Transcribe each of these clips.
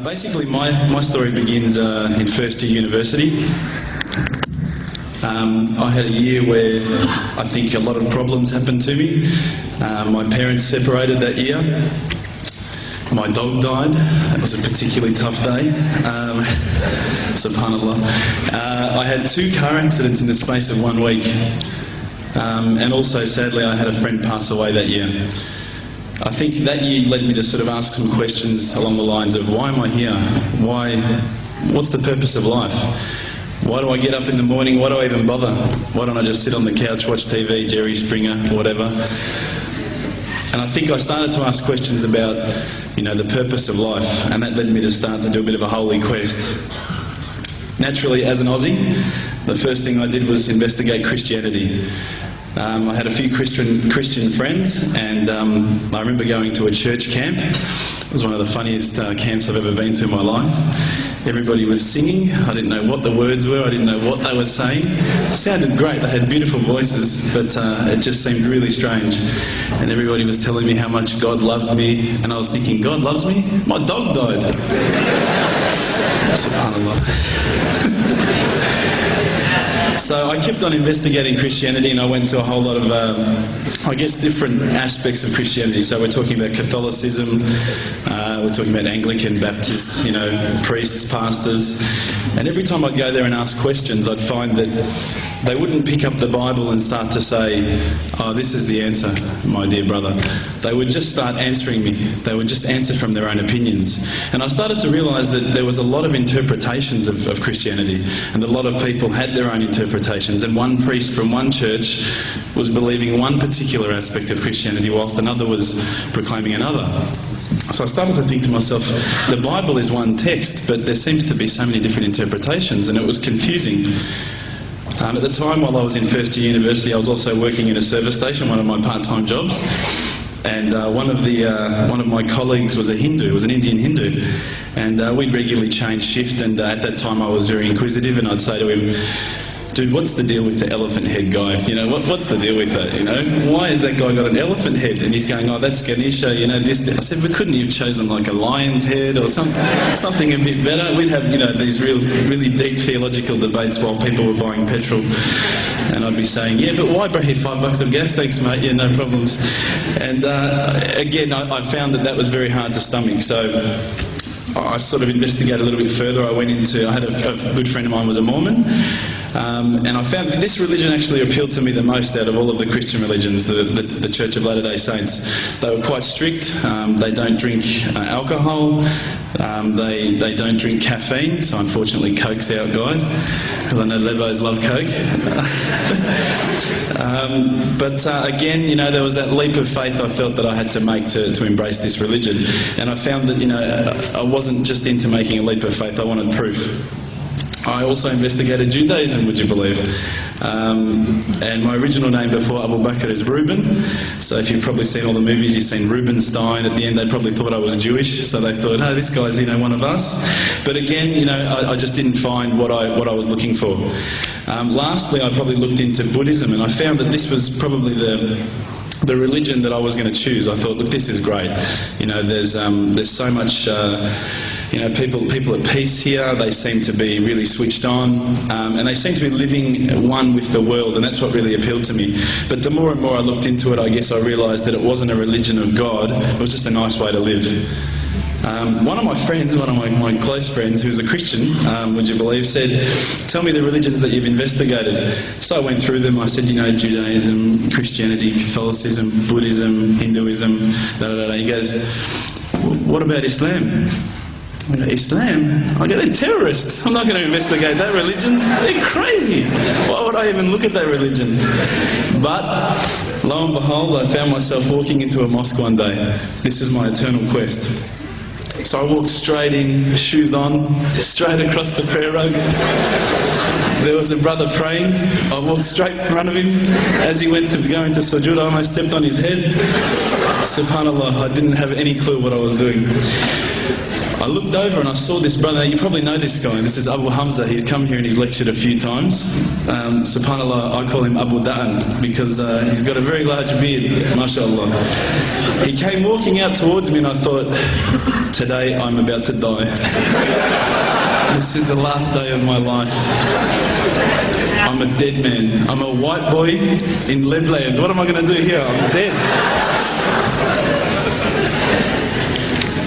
Basically, my story begins in first year university. I had a year where I think a lot of problems happened to me. My parents separated that year. My dog died. That was a particularly tough day. Subhanallah. I had 2 car accidents in the space of 1 week. And also, sadly, I had a friend pass away that year. I think that year led me to sort of ask some questions along the lines of, why am I here? What's the purpose of life? Why do I get up in the morning? Why do I even bother? Why don't I just sit on the couch, watch TV, Jerry Springer, whatever? And I think I started to ask questions about, the purpose of life, and that led me to start to do a bit of a holy quest. Naturally, as an Aussie, the first thing I did was investigate Christianity. I had a few Christian friends, and I remember going to a church camp. It was one of the funniest camps I've ever been to in my life. Everybody was singing. I didn't know what the words were. I didn't know what they were saying. It sounded great. They had beautiful voices, but it just seemed really strange. And everybody was telling me how much God loved me, and I was thinking, God loves me? My dog died. SubhanAllah. So I kept on investigating Christianity, and I went to a whole lot of, different aspects of Christianity. So we're talking about Catholicism, we're talking about Anglican, Baptist, priests, pastors. And every time I'd go there and ask questions, I'd find that they wouldn't pick up the Bible and start to say, oh, this is the answer, my dear brother. They would just start answering me. They would just answer from their own opinions. And I started to realise that there was a lot of interpretations of Christianity, and a lot of people had their own interpretations, and one priest from one church was believing one particular aspect of Christianity whilst another was proclaiming another. So I started to think to myself, the Bible is one text, but there seems to be so many different interpretations, and it was confusing. At the time, while I was in first year university, I was also working in a service station, one of my part-time jobs. And one of my colleagues was a Hindu, was an Indian Hindu, and we'd regularly change shift. And at that time, I was very inquisitive, and I'd say to him, dude, what's the deal with the elephant head guy? What's the deal with that? Why has that guy got an elephant head? And he's going, oh, that's Ganesha, this. I said, but couldn't you have chosen like a lion's head or something a bit better? We'd have, these really deep theological debates while people were buying petrol. And I'd be saying, yeah, but why, bro? Here, $5 of gas, thanks, mate. Yeah, no problems. And again, I found that was very hard to stomach. So I sort of investigated a little bit further. I had a good friend of mine was a Mormon. And I found that this religion actually appealed to me the most out of all of the Christian religions, the Church of Latter-day Saints. They were quite strict. They don't drink alcohol. They don't drink caffeine. So unfortunately, Coke's out, guys, because I know Levos love Coke. But again, there was that leap of faith I felt that I had to make to embrace this religion. And I found that, I wasn't just into making a leap of faith. I wanted proof. I also investigated Judaism, would you believe? And my original name before Abu Bakr is Reuben. So if you've probably seen all the movies, you've seen Reubenstein. At the end, they probably thought I was Jewish, so they thought, oh, this guy's, one of us. But again, I just didn't find what I was looking for. Lastly, I probably looked into Buddhism, and I found that this was probably the religion that I was going to choose. I thought, look, this is great. There's so much. People at peace here. They seem to be really switched on, and they seem to be living one with the world, and that's what really appealed to me. But the more and more I looked into it, I guess I realised that it wasn't a religion of God. It was just a nice way to live. One of my friends, one of my close friends, who's a Christian, would you believe, said, tell me the religions that you've investigated. So I went through them. I said, Judaism, Christianity, Catholicism, Buddhism, Hinduism, He goes, what about Islam? Islam? They're terrorists. I'm not going to investigate that religion. They're crazy. Why would I even look at that religion? But lo and behold, I found myself walking into a mosque one day. This is my eternal quest. So I walked straight in, shoes on, straight across the prayer rug. There was a brother praying. I walked straight in front of him. As he went to go into sujood, I almost stepped on his head. Subhanallah, I didn't have any clue what I was doing. I looked over and I saw this brother. You probably know this guy. This is Abu Hamza. He's come here and he's lectured a few times. SubhanAllah, I call him Abu Da'an because he's got a very large beard, mashallah. He came walking out towards me and I thought, today I'm about to die. This is the last day of my life. I'm a dead man. I'm a white boy in Leadland. What am I going to do here? I'm dead.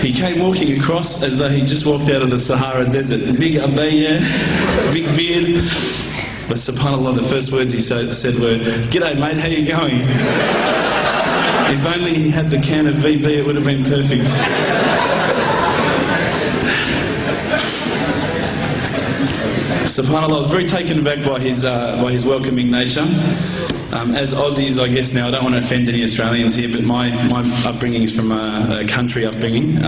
He came walking across as though he just walked out of the Sahara Desert. Big abaya, big beard. But subhanAllah, the first words he said were, "G'day mate, how you going?" If only he had the can of VB, it would have been perfect. SubhanAllah, I was very taken aback by his welcoming nature. As Aussies, I guess now, I don't want to offend any Australians here, but my upbringing is from a country upbringing.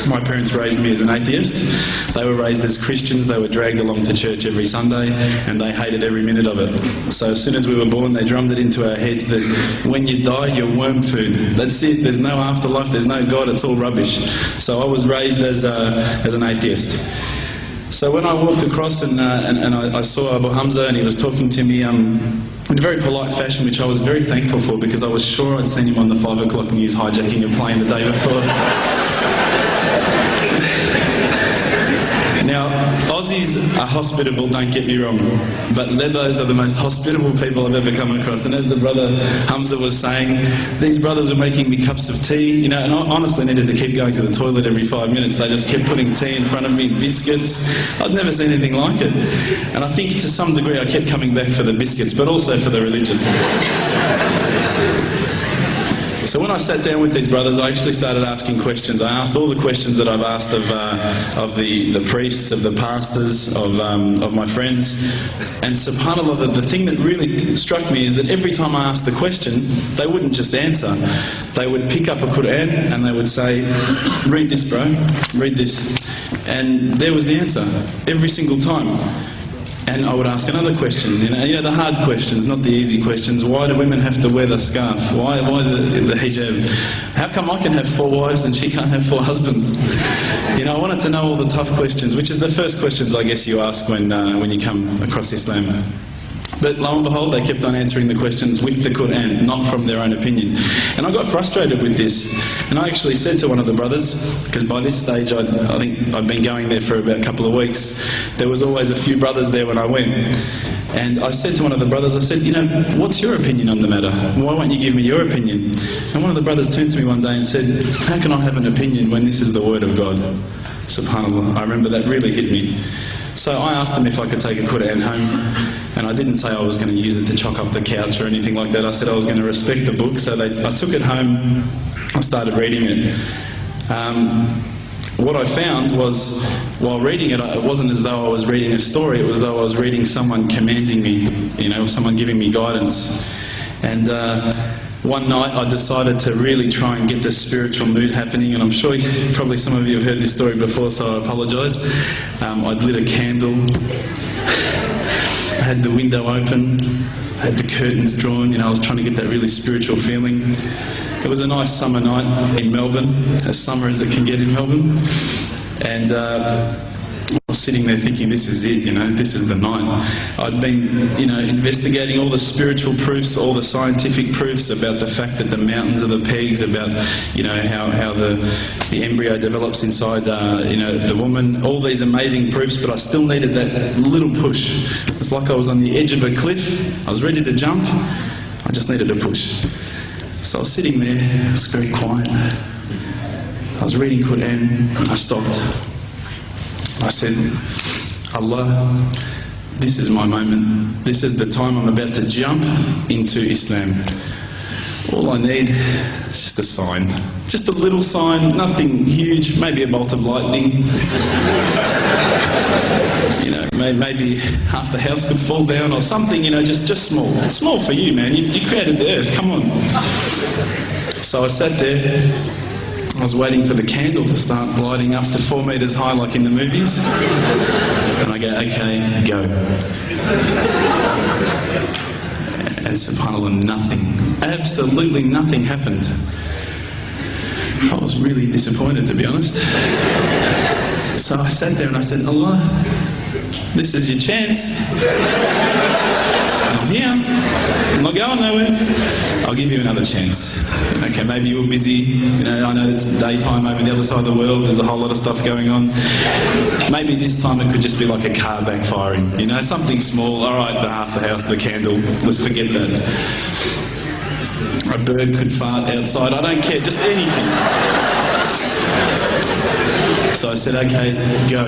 My parents raised me as an atheist. They were raised as Christians. They were dragged along to church every Sunday, and they hated every minute of it. So as soon as we were born, they drummed it into our heads that when you die, you're worm food. That's it. There's no afterlife. There's no God. It's all rubbish. So I was raised as an atheist. So when I walked across and I saw Abu Hamza and he was talking to me in a very polite fashion, which I was very thankful for because I was sure I'd seen him on the 5 o'clock news hijacking a plane the day before. Now, Aussies are hospitable, don't get me wrong, but Lebos are the most hospitable people I've ever come across. And as the brother Hamza was saying, these brothers were making me cups of tea, and I honestly needed to keep going to the toilet every 5 minutes. They just kept putting tea in front of me, biscuits. I'd never seen anything like it. And I think to some degree I kept coming back for the biscuits, but also for the religion. So when I sat down with these brothers, I actually started asking questions. I asked all the questions that I've asked of the priests, of the pastors, of my friends. And subhanAllah, the thing that really struck me is that every time I asked the question, they wouldn't just answer. They would pick up a Quran and they would say, "Read this, bro, read this." And there was the answer, every single time. And I would ask another question, you know, the hard questions, not the easy questions. Why do women have to wear the scarf? Why the hijab? How come I can have 4 wives and she can't have 4 husbands? You know, I wanted to know all the tough questions, which is the first questions I guess you ask when you come across Islam. But lo and behold, they kept on answering the questions with the Quran, not from their own opinion. And I got frustrated with this. And I actually said to one of the brothers, because by this stage I think I'd been going there for about a couple of weeks, there was always a few brothers there when I went. And I said to one of the brothers, I said, you know, what's your opinion on the matter? Why won't you give me your opinion? And one of the brothers turned to me one day and said, how can I have an opinion when this is the word of God? SubhanAllah, I remember that really hit me. So I asked them if I could take a Quran home, and I didn't say I was going to use it to chalk up the couch or anything like that. I said I was going to respect the book, so I took it home, I started reading it. What I found was, while reading it, it wasn't as though I was reading a story, it was as though I was reading someone commanding me, you know, someone giving me guidance. And one night I decided to really try and get the spiritual mood happening, and I'm sure probably some of you have heard this story before, so I apologise. I'd lit a candle, I had the window open, I had the curtains drawn, you know, I was trying to get that really spiritual feeling. It was a nice summer night in Melbourne, as summer as it can get in Melbourne, and I was sitting there thinking, this is it, you know, this is the night. I'd been, you know, investigating all the spiritual proofs, all the scientific proofs about the fact that the mountains are the pegs, about, you know, how the embryo develops inside, you know, the woman, all these amazing proofs, but I still needed that little push. It's like I was on the edge of a cliff, I was ready to jump, I just needed a push. So I was sitting there, it was very quiet. I was reading Quran, I stopped. I said, Allah, this is my moment. This is the time I'm about to jump into Islam. All I need is just a sign. Just a little sign, nothing huge, maybe a bolt of lightning. You know, maybe half the house could fall down or something, you know, just small. It's small for you, man. You created the earth, come on. So I sat there. I was waiting for the candle to start lighting up to 4 metres high like in the movies. And I go, okay, go. And subhanAllah, nothing, absolutely nothing happened. I was really disappointed, to be honest. So I sat there and I said, Allah, this is your chance. I'm here. I'm not going nowhere. I'll give you another chance. Okay, maybe you were busy. You know, I know it's daytime over the other side of the world. There's a whole lot of stuff going on. Maybe this time it could just be like a car backfiring. You know, something small. All right, the half the house, the candle. Let's forget that. A bird could fart outside. I don't care. Just anything. So I said, okay, go.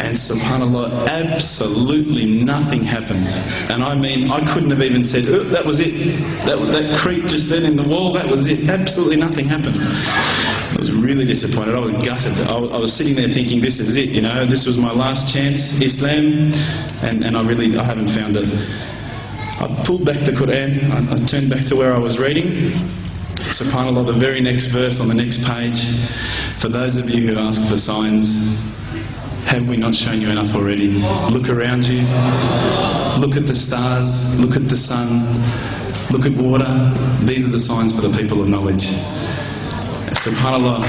And subhanAllah, absolutely nothing happened. And I mean, I couldn't have even said, oh, that was it. That creep just then in the wall, that was it. Absolutely nothing happened. I was really disappointed. I was gutted. I was sitting there thinking, this is it, you know, this was my last chance, Islam, and I haven't found it. I pulled back the Quran, I turned back to where I was reading. SubhanAllah, the very next verse on the next page, for those of you who ask for signs, have we not shown you enough already? Look around you, look at the stars, look at the sun, look at water. These are the signs for the people of knowledge. SubhanAllah.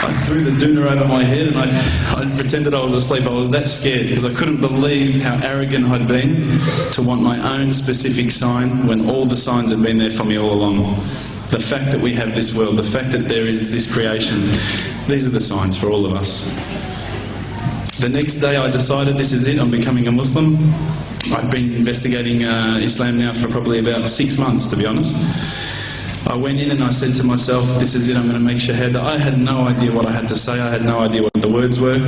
I threw the doona over my head and I pretended I was asleep. I was that scared because I couldn't believe how arrogant I'd been to want my own specific sign when all the signs had been there for me all along. The fact that we have this world, the fact that there is this creation, these are the signs for all of us. The next day I decided this is it, I'm becoming a Muslim. I've been investigating Islam now for probably about 6 months, to be honest. I went in and I said to myself, this is it, I'm going to make shahada. I had no idea what I had to say, I had no idea what the words were.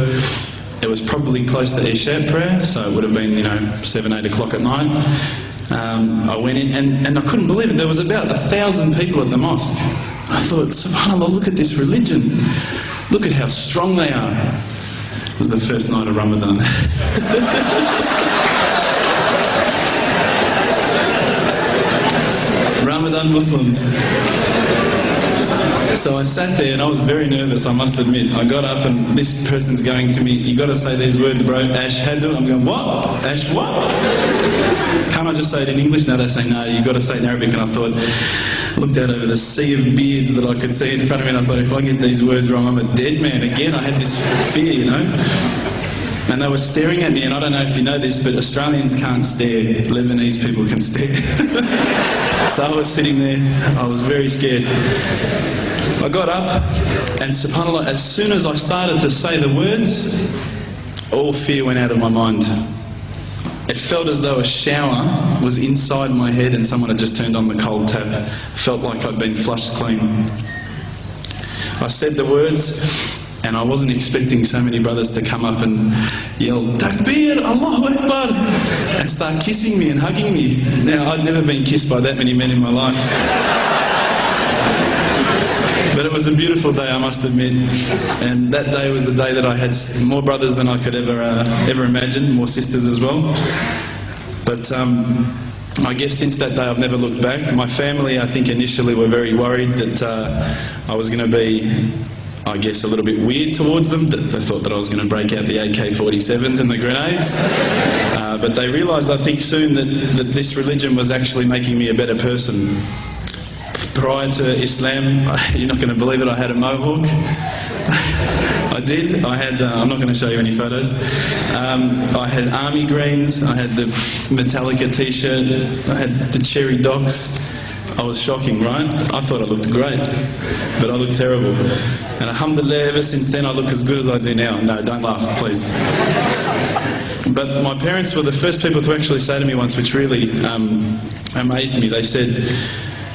It was probably close to Isha prayer, so it would have been, 7, 8 o'clock at night. I went in and I couldn't believe it, there was about 1,000 people at the mosque. I thought, subhanAllah, look at this religion. Look at how strong they are. It was the first night of Ramadan. Ramadan Muslims. So I sat there and I was very nervous, I must admit. I got up and this person's going to me, you got to say these words, bro, Ashhadu. I'm going, what? Ash what? Can't I just say it in English? No, they say, no, you got to say it in Arabic. And I thought, looked out over the sea of beards that I could see in front of me and I thought, if I get these words wrong, I'm a dead man again. I had this fear, And they were staring at me, and I don't know if you know this, but Australians can't stare. Lebanese people can stare. So I was sitting there, I was very scared. I got up, and subhanAllah, as soon as I started to say the words, all fear went out of my mind. It felt as though a shower was inside my head and someone had just turned on the cold tap. Felt like I'd been flushed clean. I said the words, and I wasn't expecting so many brothers to come up and yell, Takbir, Allahu Akbar, and start kissing me and hugging me. Now, I'd never been kissed by that many men in my life. But it was a beautiful day, I must admit. And that day was the day that I had more brothers than I could ever imagine, more sisters as well. But I guess since that day I've never looked back. My family, I think initially were very worried that I was going to be, I guess, a little bit weird towards them. They thought that I was going to break out the AK-47s and the grenades. But they realised, I think, soon that this religion was actually making me a better person. Prior to Islam, you're not going to believe it, I had a mohawk. I did. I had, I'm not going to show you any photos. I had army greens, I had the Metallica t-shirt, I had the cherry docks. I was shocking, right? I thought I looked great, but I looked terrible. And alhamdulillah, ever since then I look as good as I do now. No, don't laugh, please. But my parents were the first people to actually say to me once, which really amazed me. They said,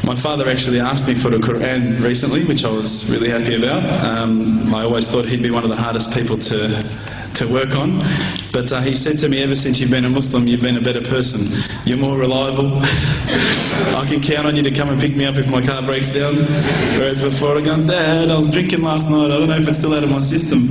my father actually asked me for the Quran recently, which I was really happy about. I always thought he'd be one of the hardest people to work on. But he said to me, ever since you've been a Muslim, you've been a better person. You're more reliable. I can count on you to come and pick me up if my car breaks down. Whereas before I go, Dad, I was drinking last night. I don't know if it's still out of my system.